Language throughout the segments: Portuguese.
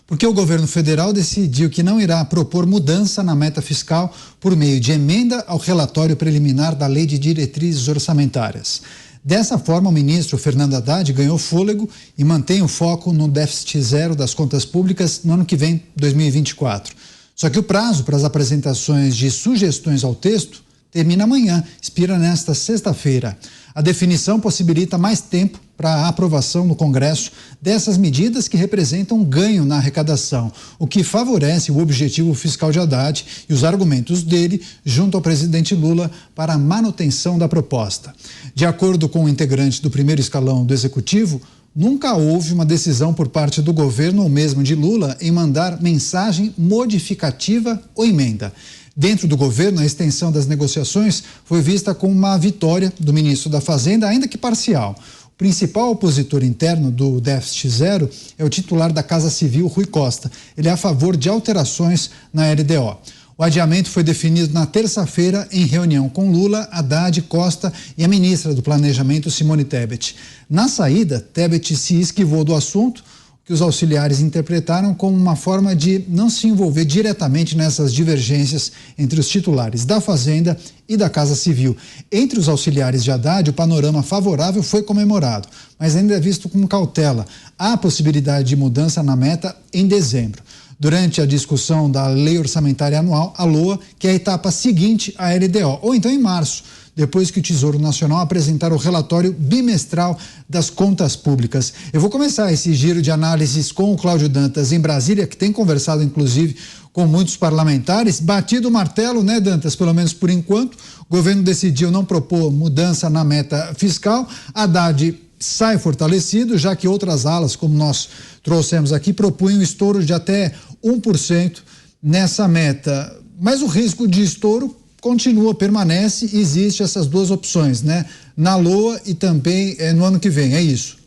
porque o governo federal decidiu que não irá propor mudança na meta fiscal por meio de emenda ao relatório preliminar da Lei de Diretrizes Orçamentárias. Dessa forma, o ministro Fernando Haddad ganhou fôlego e mantém o foco no déficit zero das contas públicas no ano que vem, 2024. Só que o prazo para as apresentações de sugestões ao texto termina amanhã, expira nesta sexta-feira. A definição possibilita mais tempo para a aprovação no Congresso dessas medidas que representam um ganho na arrecadação, o que favorece o objetivo fiscal de Haddad e os argumentos dele junto ao presidente Lula para a manutenção da proposta. De acordo com o integrante do primeiro escalão do Executivo, nunca houve uma decisão por parte do governo ou mesmo de Lula em mandar mensagem modificativa ou emenda. Dentro do governo, a extensão das negociações foi vista como uma vitória do ministro da Fazenda, ainda que parcial. O principal opositor interno do déficit zero é o titular da Casa Civil, Rui Costa. Ele é a favor de alterações na LDO. O adiamento foi definido na terça-feira em reunião com Lula, Haddad, Costa e a ministra do Planejamento, Simone Tebet. Na saída, Tebet se esquivou do assunto, que os auxiliares interpretaram como uma forma de não se envolver diretamente nessas divergências entre os titulares da Fazenda e da Casa Civil. Entre os auxiliares de Haddad, o panorama favorável foi comemorado, mas ainda é visto com cautela. Há possibilidade de mudança na meta em dezembro. Durante a discussão da Lei Orçamentária Anual, a LOA, que é a etapa seguinte à LDO, ou então em março, depois que o Tesouro Nacional apresentar o relatório bimestral das contas públicas. Eu vou começar esse giro de análises com o Cláudio Dantas em Brasília, que tem conversado, inclusive, com muitos parlamentares. Batido o martelo, né, Dantas? Pelo menos por enquanto. O governo decidiu não propor mudança na meta fiscal. Haddad sai fortalecido, já que outras alas, como nós trouxemos aqui, propunham estouro de até 1% nessa meta. Mas o risco de estouro continua, permanece, e existe essas duas opções, né? Na LOA e também no ano que vem, é isso?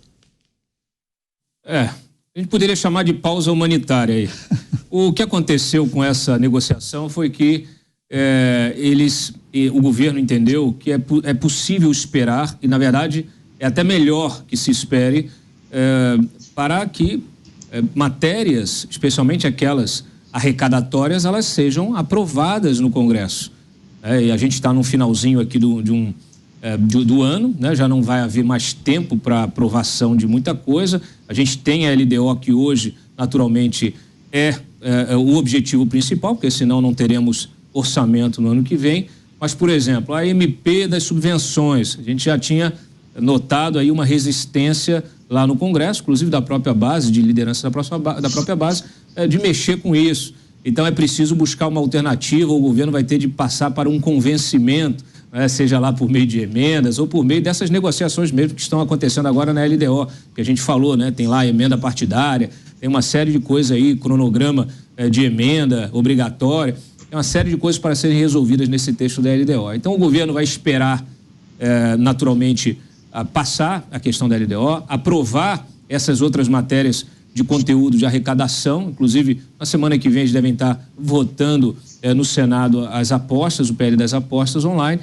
A gente poderia chamar de pausa humanitária aí. O que aconteceu com essa negociação foi que o governo entendeu que é possível esperar, e na verdade é até melhor que se espere, para que matérias, especialmente aquelas arrecadatórias, elas sejam aprovadas no Congresso. E a gente está no finalzinho aqui do ano, né? Já não vai haver mais tempo para aprovação de muita coisa. A gente tem a LDO, que hoje, naturalmente, é o objetivo principal, porque senão não teremos orçamento no ano que vem. Mas, por exemplo, a MP das subvenções, a gente já tinha notado aí uma resistência lá no Congresso, inclusive da própria base, de liderança da própria base, de mexer com isso. Então é preciso buscar uma alternativa, o governo vai ter de passar para um convencimento, né, seja lá por meio de emendas ou por meio dessas negociações mesmo que estão acontecendo agora na LDO, que a gente falou, né, tem lá a emenda partidária, tem uma série de coisas aí, cronograma de emenda obrigatória, tem uma série de coisas para serem resolvidas nesse texto da LDO. Então o governo vai esperar, naturalmente, passar a questão da LDO, aprovar essas outras matérias de conteúdo de arrecadação, inclusive na semana que vem eles devem estar votando no Senado as apostas, o PL das apostas online,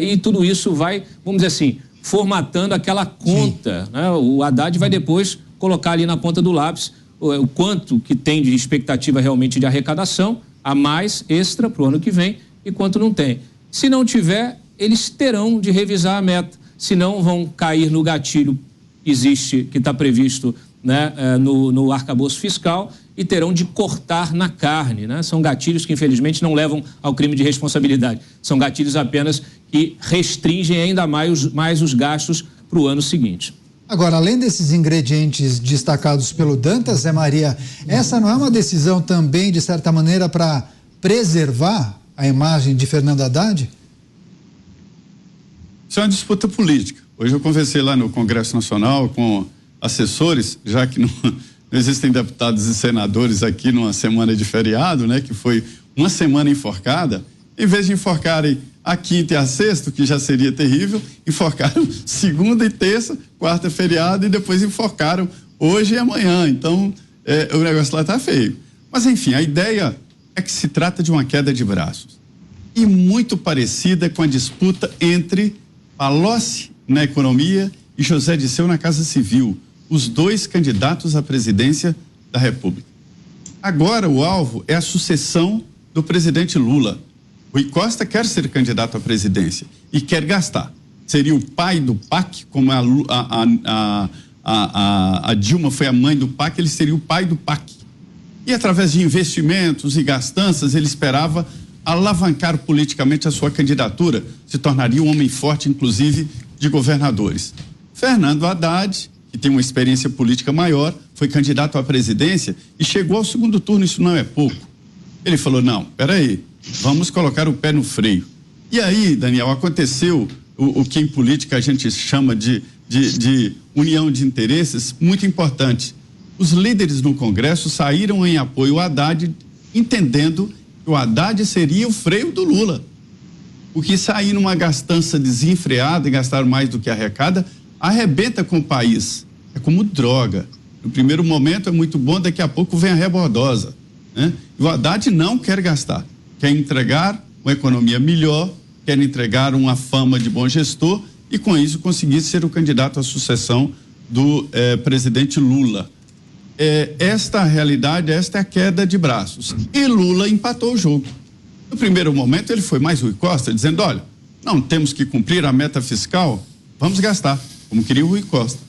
e tudo isso vai, vamos dizer assim, formatando aquela conta, né? O Haddad vai depois colocar ali na ponta do lápis o quanto que tem de expectativa realmente de arrecadação, a mais extra para o ano que vem, e quanto não tem. Se não tiver, eles terão de revisar a meta, senão vão cair no gatilho que existe, que está previsto, né, no arcabouço fiscal, e terão de cortar na carne, né? São gatilhos que infelizmente não levam ao crime de responsabilidade, são gatilhos apenas que restringem ainda mais os gastos para o ano seguinte. Agora, além desses ingredientes destacados pelo Dantas, Zé Maria, essa não é uma decisão também, de certa maneira, para preservar a imagem de Fernando Haddad? Isso é uma disputa política. Hoje eu conversei lá no Congresso Nacional com assessores, já que não existem deputados e senadores aqui numa semana de feriado, né, que foi uma semana enforcada. Em vez de enforcarem a quinta e a sexta, que já seria terrível, enforcaram segunda e terça, quarta feriado, e depois enforcaram hoje e amanhã. Então, o negócio lá está feio. Mas, enfim, a ideia é que se trata de uma queda de braços. E muito parecida com a disputa entre Palocci na economia e José Dirceu na Casa Civil, os dois candidatos à presidência da República. Agora o alvo é a sucessão do presidente Lula. Rui Costa quer ser candidato à presidência e quer gastar. Seria o pai do PAC, como a Dilma foi a mãe do PAC, ele seria o pai do PAC. E através de investimentos e gastanças, ele esperava alavancar politicamente a sua candidatura, se tornaria um homem forte, inclusive, de governadores. Fernando Haddad, que tem uma experiência política maior, foi candidato à presidência e chegou ao segundo turno, isso não é pouco. Ele falou, não, peraí, vamos colocar o pé no freio. E aí, Daniel, aconteceu o que em política a gente chama de união de interesses muito importante. Os líderes no Congresso saíram em apoio ao Haddad, entendendo que o Haddad seria o freio do Lula. O que sair numa gastança desenfreada e gastar mais do que arrecada, arrebenta com o país. É como droga. No primeiro momento é muito bom, daqui a pouco vem a rebordosa, né? E o Haddad não quer gastar, quer entregar uma economia melhor, quer entregar uma fama de bom gestor e com isso conseguir ser o candidato à sucessão do presidente Lula. Esta realidade, esta é a queda de braços. E Lula empatou o jogo. No primeiro momento ele foi mais Rui Costa, dizendo, olha, não temos que cumprir a meta fiscal, vamos gastar, como queria o Rui Costa.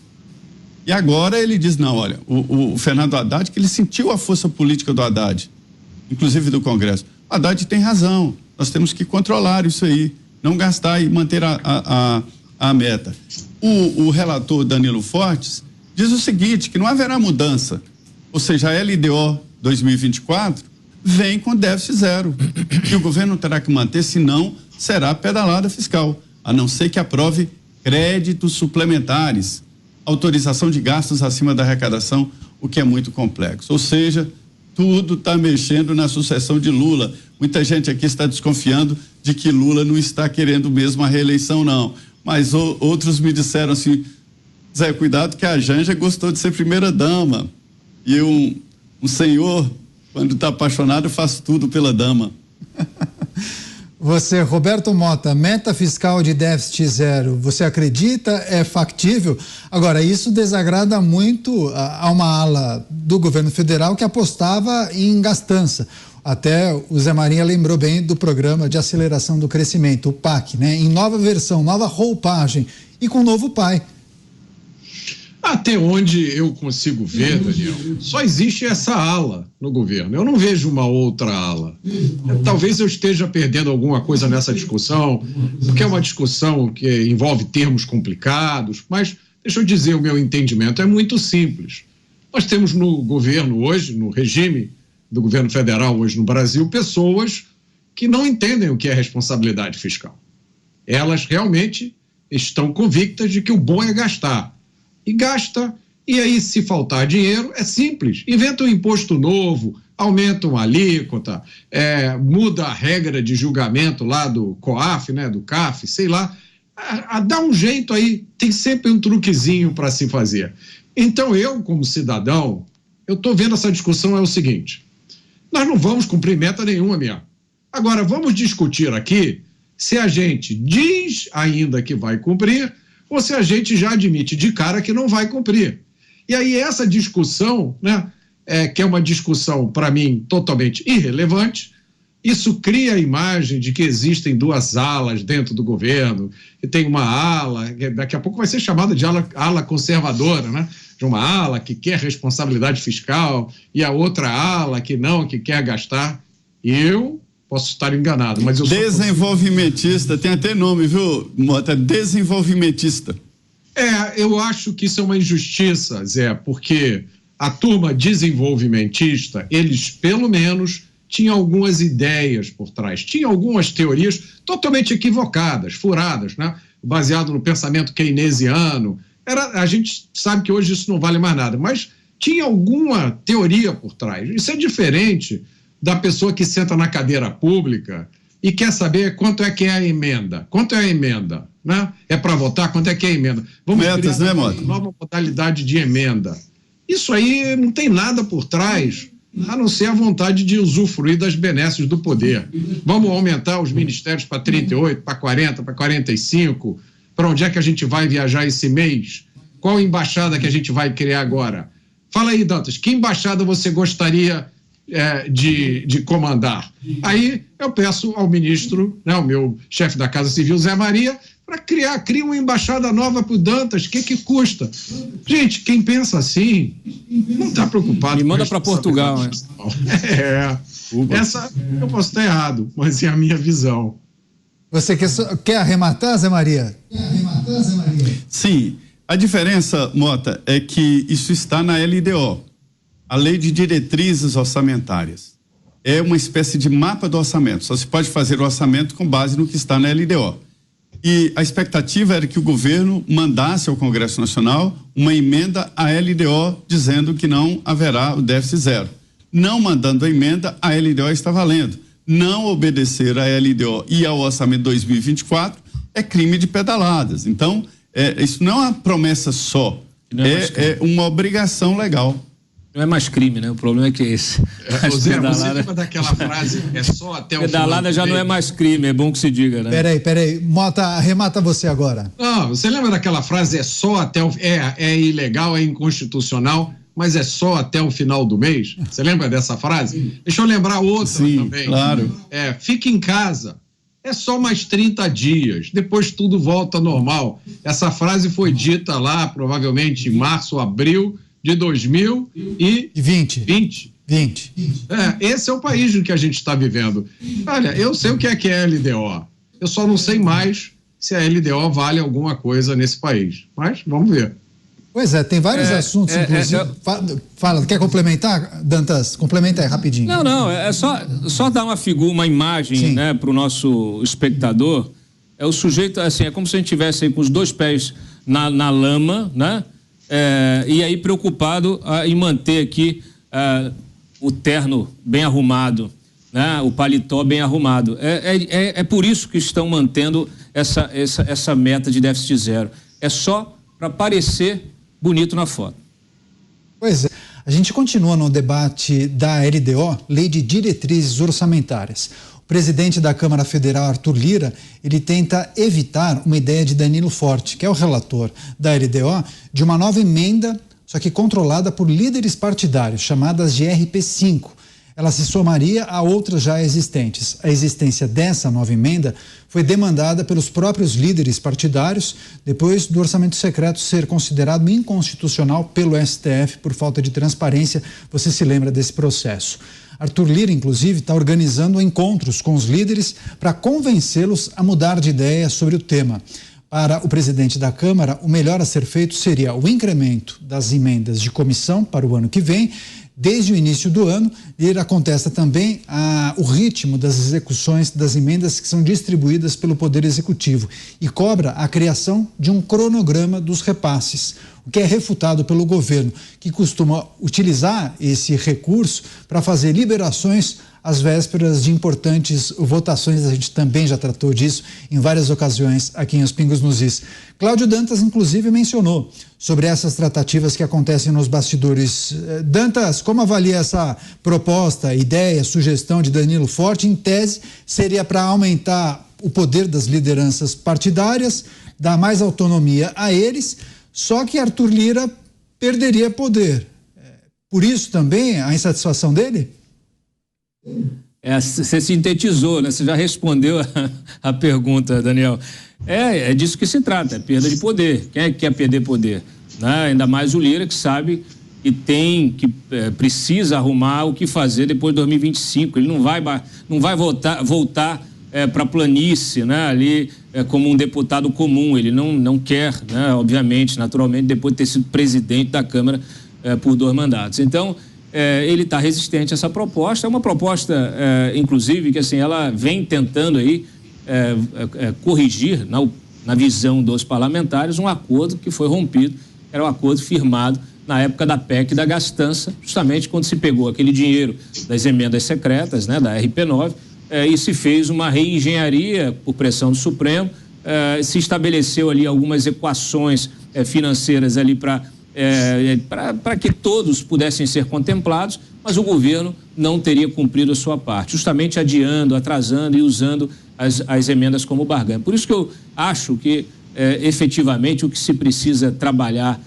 E agora ele diz, não, olha, o Fernando Haddad, que ele sentiu a força política do Haddad, inclusive do Congresso. O Haddad tem razão, nós temos que controlar isso aí, não gastar e manter a meta. O relator Danilo Fortes diz o seguinte, que não haverá mudança, ou seja, a LDO 2024 vem com déficit zero, que o governo terá que manter, senão será pedalada fiscal, a não ser que aprove créditos suplementares, autorização de gastos acima da arrecadação, o que é muito complexo. Ou seja, tudo está mexendo na sucessão de Lula. Muita gente aqui está desconfiando de que Lula não está querendo mesmo a reeleição, não. Mas outros me disseram assim, Zé, cuidado que a Janja gostou de ser primeira-dama. E um senhor, quando está apaixonado, faz tudo pela dama. Você, Roberto Mota, meta fiscal de déficit zero, você acredita? É factível? Agora, isso desagrada muito a uma ala do governo federal que apostava em gastança. Até o Zé Maria lembrou bem do programa de aceleração do crescimento, o PAC, né? Em nova versão, nova roupagem e com novo pai. Até onde eu consigo ver, Daniel, só existe essa ala no governo. Eu não vejo uma outra ala. Talvez eu esteja perdendo alguma coisa nessa discussão, porque é uma discussão que envolve termos complicados, mas deixa eu dizer o meu entendimento, é muito simples. Nós temos no governo hoje, no regime do governo federal hoje no Brasil, pessoas que não entendem o que é responsabilidade fiscal. Elas realmente estão convictas de que o bom é gastar. E gasta, e aí se faltar dinheiro, é simples, inventa um imposto novo, aumenta uma alíquota, muda a regra de julgamento lá do COAF, né, do CAF, sei lá, dá um jeito aí, tem sempre um truquezinho para se fazer. Então eu, como cidadão, eu estou vendo essa discussão é o seguinte, nós não vamos cumprir meta nenhuma mesmo. Agora, vamos discutir aqui se a gente diz ainda que vai cumprir, ou se a gente já admite de cara que não vai cumprir. E aí essa discussão, né, que é uma discussão, para mim, totalmente irrelevante, isso cria a imagem de que existem duas alas dentro do governo, que tem uma ala, que daqui a pouco vai ser chamada de ala conservadora, né? De uma ala que quer responsabilidade fiscal e a outra ala que não, que quer gastar. Eu posso estar enganado, mas eu sou... Desenvolvimentista, tem até nome, viu, Mota? Desenvolvimentista. Eu acho que isso é uma injustiça, Zé, porque a turma desenvolvimentista, eles, pelo menos, tinham algumas ideias por trás, tinham algumas teorias totalmente equivocadas, furadas, né? Baseado no pensamento keynesiano. A gente sabe que hoje isso não vale mais nada, mas tinha alguma teoria por trás. Isso é diferente da pessoa que senta na cadeira pública e quer saber quanto é que é a emenda. Quanto é a emenda, né? É para votar? Quanto é que é a emenda? Vamos metas, criar uma nova modalidade de emenda. Isso aí não tem nada por trás, a não ser a vontade de usufruir das benesses do poder. Vamos aumentar os ministérios para 38, para 40, para 45. Para onde é que a gente vai viajar esse mês? Qual embaixada que a gente vai criar agora? Fala aí, Dantas, que embaixada você gostaria de comandar. Aí eu peço ao ministro, né, o meu chefe da Casa Civil, Zé Maria, para criar uma embaixada nova para o Dantas. O que custa? Gente, quem pensa assim não está preocupado. Me manda para Portugal, né? Essa eu posso estar errado, mas é a minha visão. Você quer arrematar, Zé Maria? Sim. A diferença, Mota, é que isso está na LDO, a Lei de Diretrizes Orçamentárias. É uma espécie de mapa do orçamento. Só se pode fazer o orçamento com base no que está na LDO. E a expectativa era que o governo mandasse ao Congresso Nacional uma emenda à LDO dizendo que não haverá o déficit zero. Não mandando a emenda, a LDO está valendo. Não obedecer à LDO e ao orçamento 2024 é crime de pedaladas. Então, isso não é uma promessa só, é uma obrigação legal. Não é mais crime, né? O problema é que é esse. Zé, você lembra daquela frase, é só até o pedalada já não é mais crime, é bom que se diga, né? Peraí, Mota, arremata você agora. Não, você lembra daquela frase, é só até o... É ilegal, é inconstitucional, mas é só até o final do mês? Você lembra dessa frase? Deixa eu lembrar outra. Sim, também. Claro. Fique em casa. É só mais 30 dias, depois tudo volta ao normal. Essa frase foi dita lá, provavelmente em março, abril de 2020. Esse é o país em que a gente está vivendo. Olha, eu sei o que é LDO. Eu só não sei mais se a LDO vale alguma coisa nesse país. Mas vamos ver. Pois é, tem vários assuntos, inclusive. Fala, quer complementar, Dantas? Complementa aí, rapidinho. Não, é só dar uma imagem, né, para o nosso espectador. É o sujeito, assim, é como se a gente estivesse aí com os dois pés na lama, né? E aí preocupado em manter aqui o terno bem arrumado, né? O paletó bem arrumado. É por isso que estão mantendo essa meta de déficit zero. É só para parecer bonito na foto. Pois é. A gente continua no debate da LDO, Lei de Diretrizes Orçamentárias. O presidente da Câmara Federal, Arthur Lira, ele tenta evitar uma ideia de Danilo Forte, que é o relator da LDO, de uma nova emenda, só que controlada por líderes partidários, chamadas de RP5. Ela se somaria a outras já existentes. A existência dessa nova emenda foi demandada pelos próprios líderes partidários, depois do orçamento secreto ser considerado inconstitucional pelo STF por falta de transparência. Você se lembra desse processo. Arthur Lira, inclusive, está organizando encontros com os líderes para convencê-los a mudar de ideia sobre o tema. Para o presidente da Câmara, o melhor a ser feito seria o incremento das emendas de comissão para o ano que vem. Desde o início do ano, Lira contesta também o ritmo das execuções das emendas que são distribuídas pelo Poder Executivo e cobra a criação de um cronograma dos repasses, o que é refutado pelo governo, que costuma utilizar esse recurso para fazer liberações às vésperas de importantes votações. A gente também já tratou disso em várias ocasiões aqui em Os Pingos nos Is. Cláudio Dantas, inclusive, mencionou sobre essas tratativas que acontecem nos bastidores. Dantas, como avalia essa proposta, ideia, sugestão de Danilo Forte? Em tese, seria para aumentar o poder das lideranças partidárias, dar mais autonomia a eles, só que Arthur Lira perderia poder. Por isso também a insatisfação dele? Você sintetizou, né? Você já respondeu a pergunta, Daniel. É disso que se trata, é perda de poder. Quem é que quer perder poder? Né? Ainda mais o Lira, que sabe que precisa arrumar o que fazer depois de 2025. Ele não vai voltar para a planície, né? Ali como um deputado comum. Ele não quer, né? Obviamente, naturalmente, depois de ter sido presidente da Câmara por 2 mandatos. Então, ele está resistente a essa proposta. É uma proposta, inclusive, que assim, ela vem tentando aí corrigir, na visão dos parlamentares, um acordo que foi rompido. Era um acordo firmado na época da PEC da gastança, justamente quando se pegou aquele dinheiro das emendas secretas, né, da RP9, e se fez uma reengenharia por pressão do Supremo, se estabeleceu ali algumas equações financeiras ali para que todos pudessem ser contemplados, mas o governo não teria cumprido a sua parte, justamente adiando, atrasando e usando as emendas como barganha. Por isso que eu acho que, efetivamente, o que se precisa trabalhar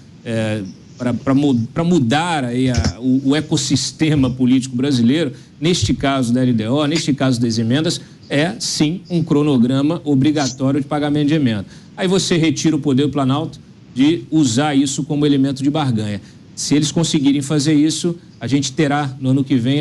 para mudar aí o ecossistema político brasileiro, neste caso da LDO, neste caso das emendas, é sim um cronograma obrigatório de pagamento de emenda. Aí você retira o poder do Planalto de usar isso como elemento de barganha. Se eles conseguirem fazer isso, a gente terá no ano que vem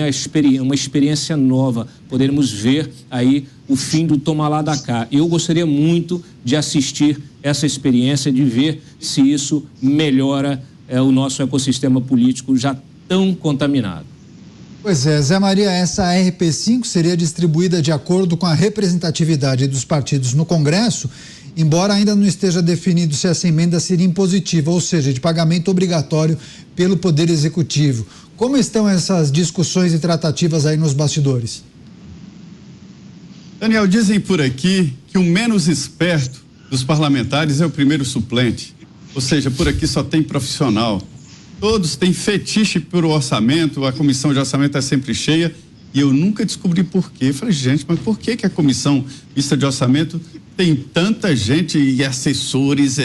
uma experiência nova. Poderemos ver aí o fim do toma lá da cá. Eu gostaria muito de assistir essa experiência, de ver se isso melhora o nosso ecossistema político já tão contaminado. Pois é, Zé Maria, essa RP5 seria distribuída de acordo com a representatividade dos partidos no Congresso, embora ainda não esteja definido se essa emenda seria impositiva, ou seja, de pagamento obrigatório pelo Poder Executivo. Como estão essas discussões e tratativas aí nos bastidores? Daniel, dizem por aqui que o menos esperto dos parlamentares é o primeiro suplente. Ou seja, por aqui só tem profissional. Todos têm fetiche por orçamento, a comissão de orçamento é sempre cheia e eu nunca descobri por quê. Eu falei, gente, mas por que a comissão mista de orçamento tem tanta gente e assessores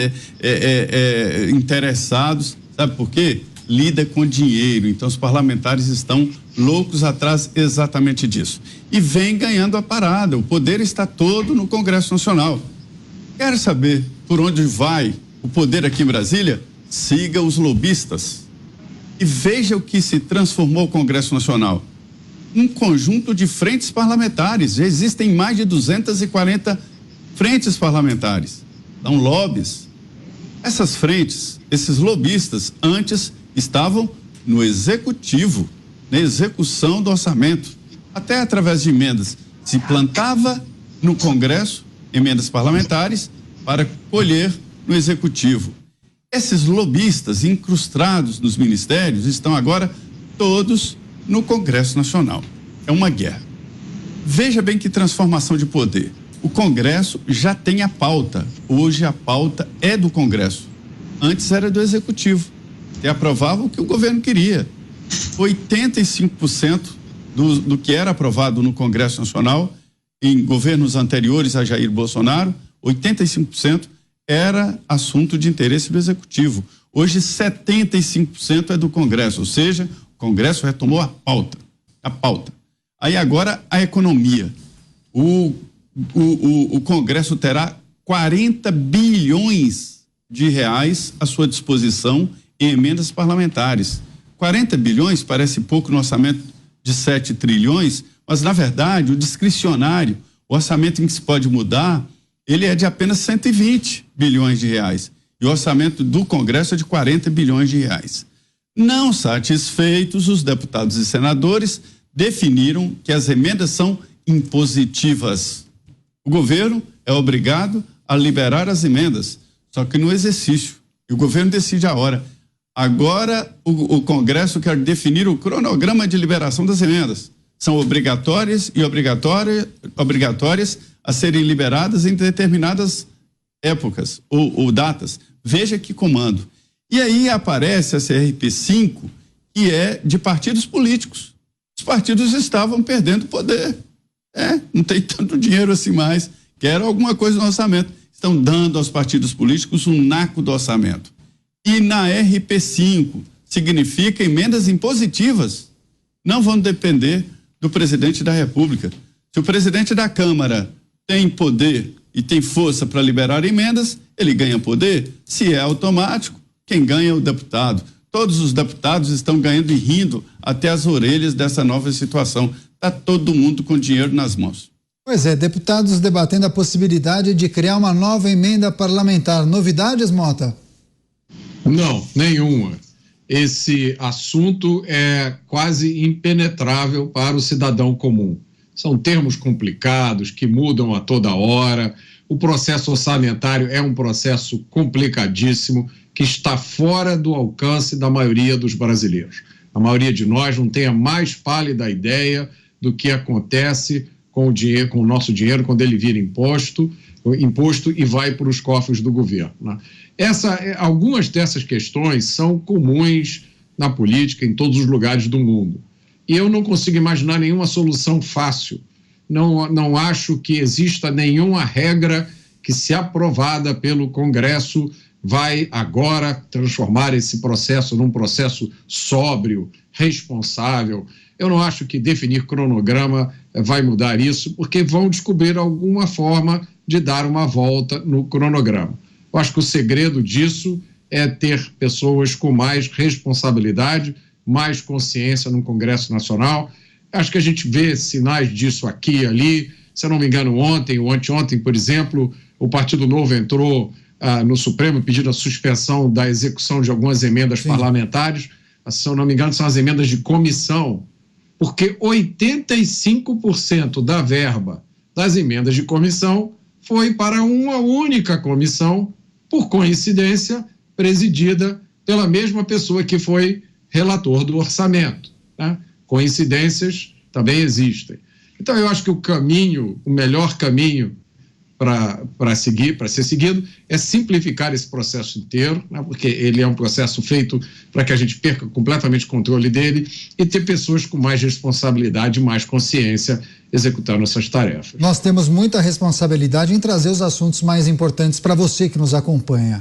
interessados? Sabe por quê? Lida com dinheiro. Então os parlamentares estão loucos atrás exatamente disso. E vem ganhando a parada. O poder está todo no Congresso Nacional. Quer saber por onde vai o poder aqui em Brasília? Siga os lobistas. E veja o que se transformou o Congresso Nacional. Um conjunto de frentes parlamentares. Já existem mais de 240 frentes parlamentares. São lobbies. Essas frentes, esses lobistas, antes estavam no executivo, na execução do orçamento. Até através de emendas. Se plantava no Congresso emendas parlamentares para colher no executivo. Esses lobistas incrustados nos ministérios estão agora todos no Congresso Nacional. É uma guerra. Veja bem que transformação de poder. O Congresso já tem a pauta. Hoje a pauta é do Congresso. Antes era do Executivo. E aprovava o que o governo queria. 85% do que era aprovado no Congresso Nacional em governos anteriores a Jair Bolsonaro, 85% era assunto de interesse do Executivo. Hoje 75% é do Congresso, ou seja, o Congresso retomou a pauta. Aí agora a economia. O Congresso terá 40 bilhões de reais à sua disposição em emendas parlamentares. 40 bilhões parece pouco no orçamento de 7 trilhões, mas na verdade o discricionário, o orçamento em que se pode mudar, ele é de apenas 120 bilhões de reais. E o orçamento do Congresso é de 40 bilhões de reais. Não satisfeitos, os deputados e senadores definiram que as emendas são impositivas. O governo é obrigado a liberar as emendas, só que no exercício. E o governo decide a hora. Agora o Congresso quer definir o cronograma de liberação das emendas. São obrigatórias a serem liberadas em determinadas épocas ou datas. Veja que comando. E aí aparece a CRP5, que é de partidos políticos. Os partidos estavam perdendo poder. Não tem tanto dinheiro assim mais. Quero alguma coisa no orçamento. Estão dando aos partidos políticos um naco do orçamento. E na RP5 significa emendas impositivas. Não vão depender do presidente da República. Se o presidente da Câmara tem poder e tem força para liberar emendas, ele ganha poder. Se é automático, quem ganha é o deputado. Todos os deputados estão ganhando e rindo até as orelhas dessa nova situação. Está todo mundo com dinheiro nas mãos. Pois é, deputados debatendo a possibilidade de criar uma nova emenda parlamentar. Novidades, Mota? Não, nenhuma. Esse assunto é quase impenetrável para o cidadão comum. São termos complicados que mudam a toda hora. O processo orçamentário é um processo complicadíssimo que está fora do alcance da maioria dos brasileiros. A maioria de nós não tem a mais pálida ideia do que acontece com o dinheiro, com o nosso dinheiro quando ele vira imposto e vai para os cofres do governo, né? Algumas dessas questões são comuns na política em todos os lugares do mundo. E eu não consigo imaginar nenhuma solução fácil. Não acho que exista nenhuma regra que, se aprovada pelo Congresso, vai agora transformar esse processo num processo sóbrio, responsável. Eu não acho que definir cronograma vai mudar isso, porque vão descobrir alguma forma de dar uma volta no cronograma. Eu acho que o segredo disso é ter pessoas com mais responsabilidade, mais consciência no Congresso Nacional. Acho que a gente vê sinais disso aqui e ali. Se eu não me engano, ontem ou anteontem, por exemplo, o Partido Novo entrou no Supremo pedindo a suspensão da execução de algumas emendas parlamentares. Se eu não me engano, são as emendas de comissão, porque 85% da verba das emendas de comissão foi para uma única comissão, por coincidência, presidida pela mesma pessoa que foi relator do orçamento, né? Coincidências também existem. Então, eu acho que o melhor caminho para ser seguido é simplificar esse processo inteiro, né? Porque ele é um processo feito para que a gente perca completamente o controle dele e ter pessoas com mais responsabilidade e mais consciência executando essas tarefas. Nós temos muita responsabilidade em trazer os assuntos mais importantes para você que nos acompanha.